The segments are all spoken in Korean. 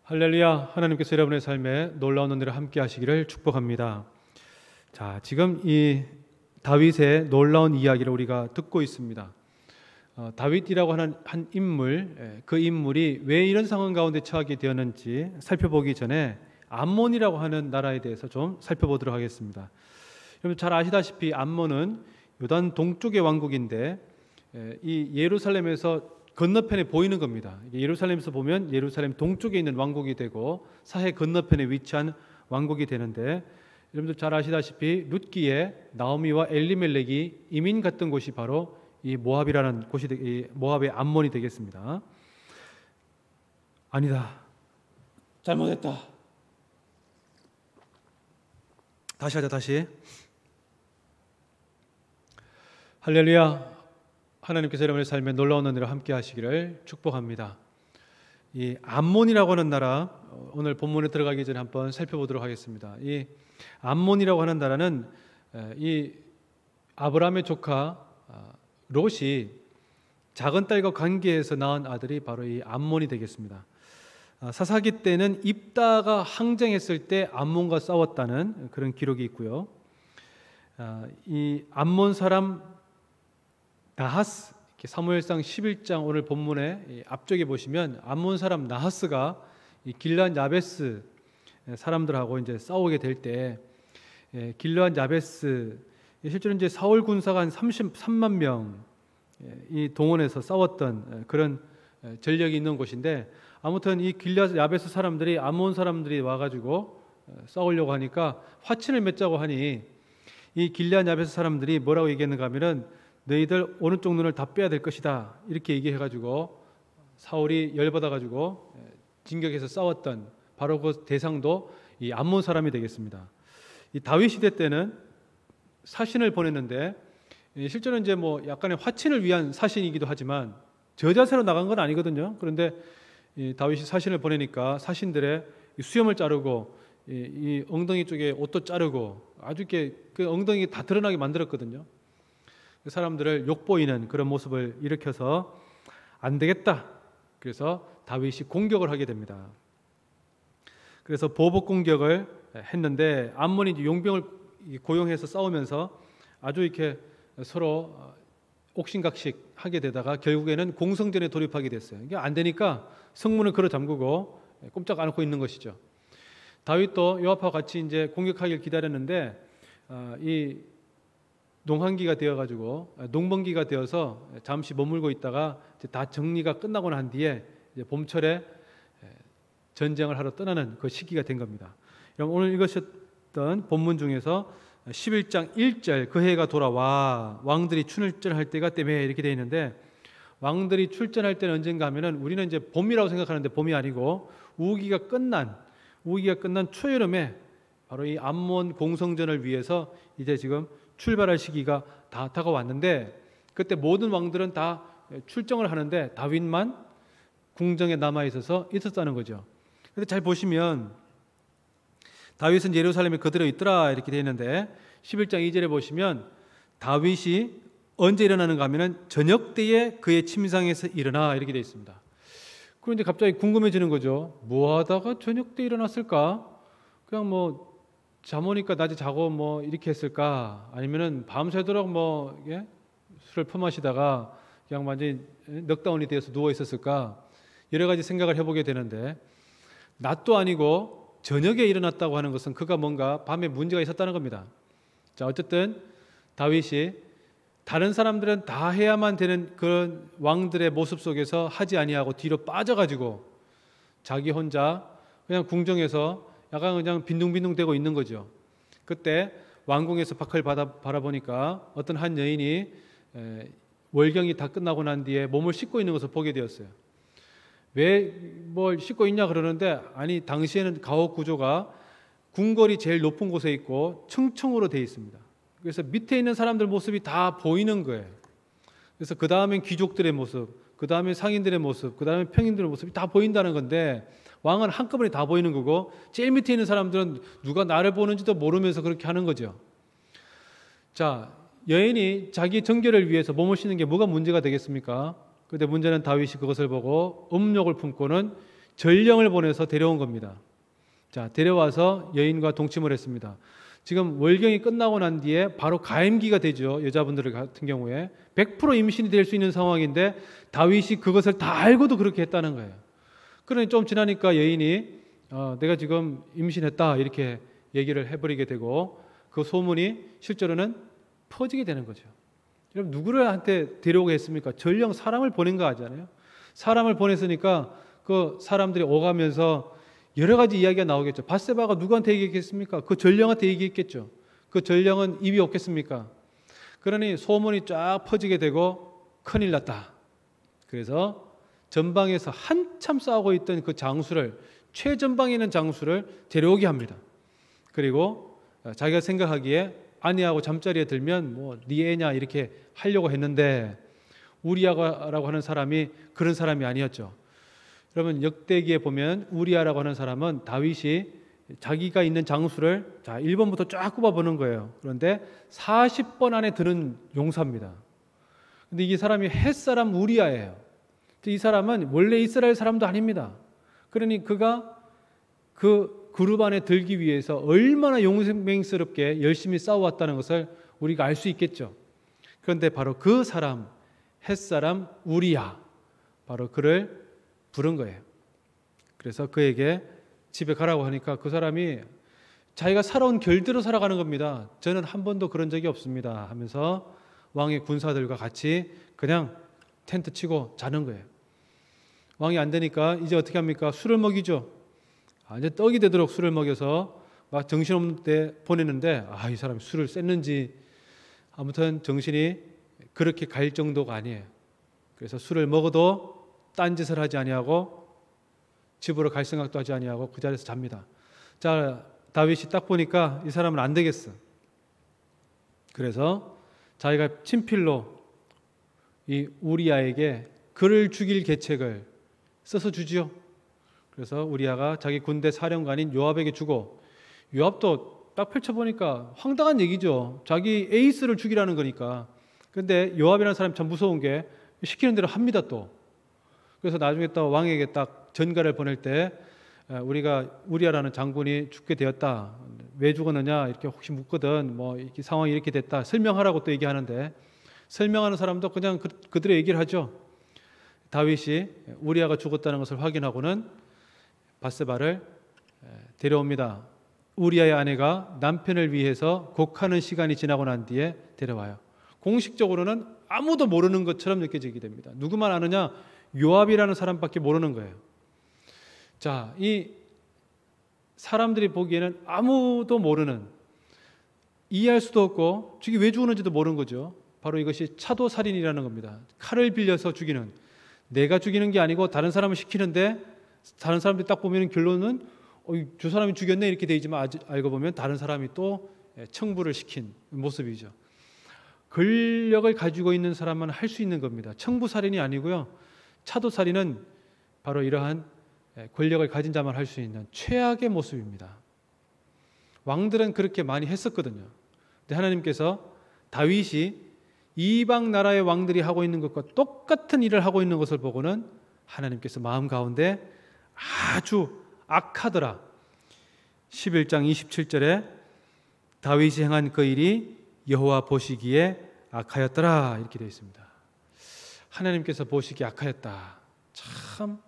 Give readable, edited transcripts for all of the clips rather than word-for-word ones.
할렐루야. 하나님께서 여러분의 삶에 놀라운 은혜를 함께 하시기를 축복합니다. 자, 지금 이 다윗의 놀라운 이야기를 우리가 듣고 있습니다. 다윗이라고 하는 한 인물, 그 인물이 왜 이런 상황 가운데 처하게 되었는지 살펴보기 전에 암몬이라고 하는 나라에 대해서 좀 살펴보도록 하겠습니다. 여러분 잘 아시다시피 암몬은 요단 동쪽의 왕국인데 이 예루살렘에서 건너편에 보이는 겁니다. 예루살렘에서 보면 예루살렘 동쪽에 있는 왕국이 되고 사해 건너편에 위치한 왕국이 되는데, 여러분들 잘 아시다시피 룻기에 나오미와 엘리멜렉이 이민 갔던 곳이 바로 이 모압이라는 곳이 이 모압의 암몬이 되겠습니다. 아니다, 잘못했다. 다시 하자. 다시. 할렐루야. 하나님께서 여러분의 삶에 놀라운 은혜로 함께 하시기를 축복합니다. 이 암몬이라고 하는 나라, 오늘 본문에 들어가기 전에 한번 살펴보도록 하겠습니다. 이 암몬이라고 하는 나라는 이 아브라함의 조카 롯이 작은 딸과 관계해서 낳은 아들이 바로 이 암몬이 되겠습니다. 사사기 때는 입다가 항쟁했을 때 암몬과 싸웠다는 그런 기록이 있고요. 이 암몬 사람 나하스, 사무엘상 11장 오늘 본문에 앞쪽에 보시면 암몬 사람 나하스가 이 길르앗 야베스 사람들하고 이제 싸우게 될 때, 길르앗 야베스 실제로 이제 사울 군사가 한 33만 명이 동원해서 싸웠던 그런 전력이 있는 곳인데, 아무튼 이 길르앗 야베스 사람들이 암몬 사람들이 와가지고 싸우려고 하니까 화친을 맺자고 하니 이 길르앗 야베스 사람들이 뭐라고 얘기했는가 하면은 너희들 오른쪽 눈을 다 빼야 될 것이다, 이렇게 얘기해가지고 사울이 열받아가지고 진격해서 싸웠던 바로 그 대상도 이 암몬 사람이 되겠습니다. 이 다윗 시대 때는 사신을 보냈는데, 실제로 이제 뭐 약간의 화친을 위한 사신이기도 하지만 저자세로 나간 건 아니거든요. 그런데 이 다윗이 사신을 보내니까 사신들의 수염을 자르고 이 엉덩이 쪽에 옷도 자르고 아주 이렇게 그 엉덩이 다 드러나게 만들었거든요. 사람들을 욕보이는 그런 모습을 일으켜서 안 되겠다, 그래서 다윗이 공격을 하게 됩니다. 그래서 보복 공격을 했는데 암몬이 이제 용병을 고용해서 싸우면서 아주 이렇게 서로 옥신각식 하게 되다가 결국에는 공성전에 돌입하게 됐어요. 이게 안 되니까 성문을 걸어 잠그고 꼼짝 않고 있는 것이죠. 다윗도 요압과 같이 이제 공격하길 기다렸는데 이 농한기가 되어가지고 농번기가 되어서 잠시 머물고 있다가 이제 다 정리가 끝나고 난 뒤에 이제 봄철에 전쟁을 하러 떠나는 그 시기가 된 겁니다. 여러분 오늘 읽으셨던 본문 중에서 11장 1절 그 해가 돌아와 왕들이 출전할 때가 때문에 이렇게 되어 있는데, 왕들이 출전할 때는 언젠가 하면은 우리는 이제 봄이라고 생각하는데 봄이 아니고 우기가 끝난 초여름에 바로 이 암몬 공성전을 위해서 이제 지금 출발할 시기가 다 다가왔는데, 그때 모든 왕들은 다 출정을 하는데 다윗만 궁정에 남아 있었다는 거죠. 근데 잘 보시면 다윗은 예루살렘에 그대로 있더라 이렇게 되어 있는데, 11장 2절에 보시면 다윗이 언제 일어나는가 하면은 저녁 때에 그의 침상에서 일어나 이렇게 되어 있습니다. 그런데 갑자기 궁금해지는 거죠. 뭐 하다가 저녁 때 일어났을까? 그냥 뭐 잠 오니까 낮에 자고 뭐 이렇게 했을까? 아니면은 밤새도록 뭐 술을 퍼마시다가 그냥 완전히 넉다운이 되어서 누워 있었을까? 여러 가지 생각을 해보게 되는데, 낮도 아니고 저녁에 일어났다고 하는 것은 그가 뭔가 밤에 문제가 있었다는 겁니다. 자, 어쨌든 다윗이 다른 사람들은 다 해야만 되는 그런 왕들의 모습 속에서 하지 아니하고 뒤로 빠져가지고 자기 혼자 그냥 궁정에서 약간 그냥 빈둥빈둥대고 있는 거죠. 그때 왕궁에서 밖을 바라보니까 어떤 한 여인이 월경이 다 끝나고 난 뒤에 몸을 씻고 있는 것을 보게 되었어요. 왜 뭘 씻고 있냐 그러는데, 아니 당시에는 가옥 구조가 궁궐이 제일 높은 곳에 있고 층층으로 되어 있습니다. 그래서 밑에 있는 사람들 모습이 다 보이는 거예요. 그래서 그 다음엔 귀족들의 모습, 그 다음에 상인들의 모습, 그 다음에 평인들의 모습이 다 보인다는 건데, 왕은 한꺼번에 다 보이는 거고 제일 밑에 있는 사람들은 누가 나를 보는지도 모르면서 그렇게 하는 거죠. 자, 여인이 자기 정결을 위해서 몸을 씻는 게 뭐가 문제가 되겠습니까? 그런데 문제는 다윗이 그것을 보고 음욕을 품고는 전령을 보내서 데려온 겁니다. 자, 데려와서 여인과 동침을 했습니다. 지금 월경이 끝나고 난 뒤에 바로 가임기가 되죠. 여자분들 같은 경우에 100% 임신이 될 수 있는 상황인데 다윗이 그것을 다 알고도 그렇게 했다는 거예요. 그러니 좀 지나니까 여인이 내가 지금 임신했다 이렇게 얘기를 해버리게 되고 그 소문이 실제로는 퍼지게 되는 거죠. 여러분 누구를한테 데려오게 했습니까? 전령 사람을 보낸 거 아니잖아요. 사람을 보냈으니까 그 사람들이 오가면서 여러 가지 이야기가 나오겠죠. 밧세바가 누구한테 얘기했겠습니까? 그 전령한테 얘기했겠죠. 그 전령은 입이 없겠습니까? 그러니 소문이 쫙 퍼지게 되고 큰일 났다. 그래서 전방에서 한참 싸우고 있던 그 장수를 최전방에 있는 장수를 데려오게 합니다. 그리고 자기가 생각하기에 아내하고 잠자리에 들면 뭐 네 애냐 이렇게 하려고 했는데 우리아라고 하는 사람이 그런 사람이 아니었죠. 여러분 역대기에 보면 우리아라고 하는 사람은 다윗이 자기가 있는 장수를 1번부터 쫙 꼽아보는 거예요. 그런데 40번 안에 드는 용사입니다. 근데 이 사람이 헷사람 우리아예요. 이 사람은 원래 이스라엘 사람도 아닙니다. 그러니 그가 그 그룹 안에 들기 위해서 얼마나 용맹스럽게 열심히 싸워왔다는 것을 우리가 알 수 있겠죠. 그런데 바로 그 사람 헷사람 우리아 바로 그를 부른 거예요. 그래서 그에게 집에 가라고 하니까 그 사람이 자기가 살아온 결대로 살아가는 겁니다. 저는 한 번도 그런 적이 없습니다 하면서 왕의 군사들과 같이 그냥 텐트 치고 자는 거예요. 왕이 안 되니까 이제 어떻게 합니까? 술을 먹이죠. 이제 떡이 되도록 술을 먹여서 막 정신없는 때 보내는데 이 사람이 술을 쐈는지 아무튼 정신이 그렇게 갈 정도가 아니에요. 그래서 술을 먹어도 딴짓을 하지 아니하고 집으로 갈 생각도 하지 아니하고 그 자리에서 잡니다. 자, 다윗이 딱 보니까 이 사람은 안 되겠어. 그래서 자기가 친필로 이 우리아에게 그를 죽일 계책을 써서 주지요. 그래서 우리아가 자기 군대 사령관인 요압에게 주고 요압도 딱 펼쳐보니까 황당한 얘기죠. 자기 에이스를 죽이라는 거니까. 그런데 요압이라는 사람이 참 무서운 게 시키는 대로 합니다 또. 그래서 나중에 또 왕에게 딱 전가를 보낼 때 우리가 우리아라는 장군이 죽게 되었다. 왜 죽었느냐 이렇게 혹시 묻거든. 뭐 이렇게 상황이 이렇게 됐다. 설명하라고 또 얘기하는데 설명하는 사람도 그냥 그들의 얘기를 하죠. 다윗이 우리아가 죽었다는 것을 확인하고는 밧세바를 데려옵니다. 우리아의 아내가 남편을 위해서 곡하는 시간이 지나고 난 뒤에 데려와요. 공식적으로는 아무도 모르는 것처럼 느껴지게 됩니다. 누구만 아느냐? 요압이라는 사람밖에 모르는 거예요. 자, 이 사람들이 보기에는 아무도 모르는, 이해할 수도 없고 죽이 왜 죽었는지도 모르는 거죠. 바로 이것이 차도살인이라는 겁니다. 칼을 빌려서 죽이는, 내가 죽이는 게 아니고 다른 사람을 시키는데 다른 사람들이 딱 보면 결론은 저 사람이 죽였네 이렇게 되지만 알고 보면 다른 사람이 또 청부를 시킨 모습이죠. 권력을 가지고 있는 사람만 할 수 있는 겁니다. 청부살인이 아니고요. 차도살인은 바로 이러한 권력을 가진 자만 할 수 있는 최악의 모습입니다. 왕들은 그렇게 많이 했었거든요. 근데 하나님께서 다윗이 이방 나라의 왕들이 하고 있는 것과 똑같은 일을 하고 있는 것을 보고는 하나님께서 마음 가운데 아주 악하더라. 11장 27절에 다윗이 행한 그 일이 여호와 보시기에 악하였더라 이렇게 되어 있습니다. 하나님께서 보시기에 악하였다. 참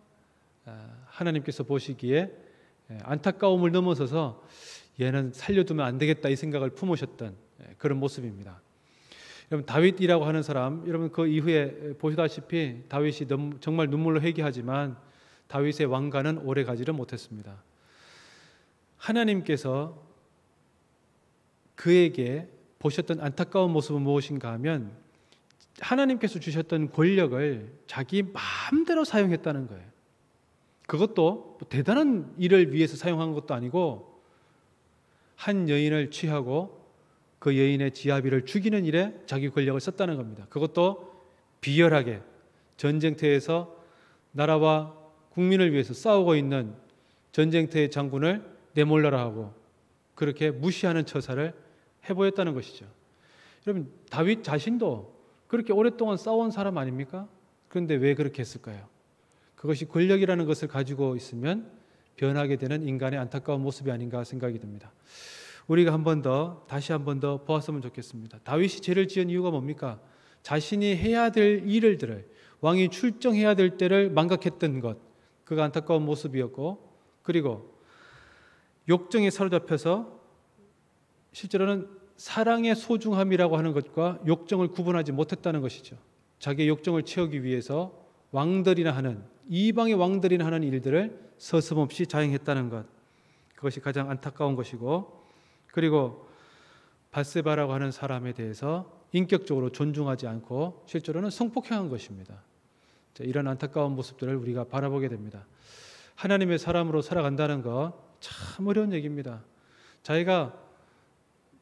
하나님께서 보시기에 안타까움을 넘어서서 얘는 살려두면 안 되겠다 이 생각을 품으셨던 그런 모습입니다. 여러분 다윗이라고 하는 사람, 여러분 그 이후에 보시다시피 다윗이 정말 눈물로 회개하지만 다윗의 왕가는 오래 가지를 못했습니다. 하나님께서 그에게 보셨던 안타까운 모습은 무엇인가 하면 하나님께서 주셨던 권력을 자기 마음대로 사용했다는 거예요. 그것도 대단한 일을 위해서 사용한 것도 아니고 한 여인을 취하고 그 여인의 지아비를 죽이는 일에 자기 권력을 썼다는 겁니다. 그것도 비열하게 전쟁터에서 나라와 국민을 위해서 싸우고 있는 전쟁터의 장군을 내몰라라 하고 그렇게 무시하는 처사를 해보였다는 것이죠. 여러분 다윗 자신도 그렇게 오랫동안 싸운 사람 아닙니까? 그런데 왜 그렇게 했을까요? 그것이 권력이라는 것을 가지고 있으면 변하게 되는 인간의 안타까운 모습이 아닌가 생각이 듭니다. 우리가 다시 한 번 더 보았으면 좋겠습니다. 다윗이 죄를 지은 이유가 뭡니까? 자신이 해야 될 일들을, 왕이 출정해야 될 때를 망각했던 것, 그가 안타까운 모습이었고, 그리고 욕정에 사로잡혀서 실제로는 사랑의 소중함이라고 하는 것과 욕정을 구분하지 못했다는 것이죠. 자기의 욕정을 채우기 위해서 왕들이나 하는, 이방의 왕들이나 하는 일들을 서슴없이 자행했다는 것, 그것이 가장 안타까운 것이고, 그리고 밧세바라고 하는 사람에 대해서 인격적으로 존중하지 않고 실제로는 성폭행한 것입니다. 이런 안타까운 모습들을 우리가 바라보게 됩니다. 하나님의 사람으로 살아간다는 것 참 어려운 얘기입니다. 자기가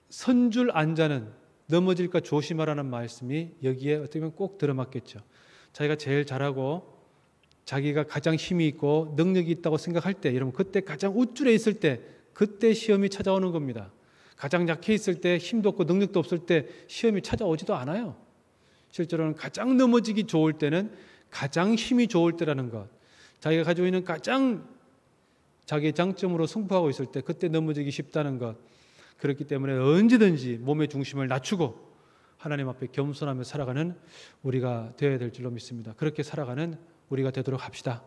선 줄 안자는 넘어질까 조심하라는 말씀이 여기에 어떻게 보면 꼭 들어맞겠죠. 자기가 제일 잘하고 자기가 가장 힘이 있고 능력이 있다고 생각할 때, 여러분 그때 가장 우쭐에 있을 때, 그때 시험이 찾아오는 겁니다. 가장 약해 있을 때, 힘도 없고 능력도 없을 때 시험이 찾아오지도 않아요. 실제로는 가장 넘어지기 좋을 때는 가장 힘이 좋을 때라는 것, 자기가 가지고 있는 가장 자기의 장점으로 승부하고 있을 때 그때 넘어지기 쉽다는 것, 그렇기 때문에 언제든지 몸의 중심을 낮추고 하나님 앞에 겸손하며 살아가는 우리가 되어야 될 줄로 믿습니다. 그렇게 살아가는 우리가 되도록 합시다.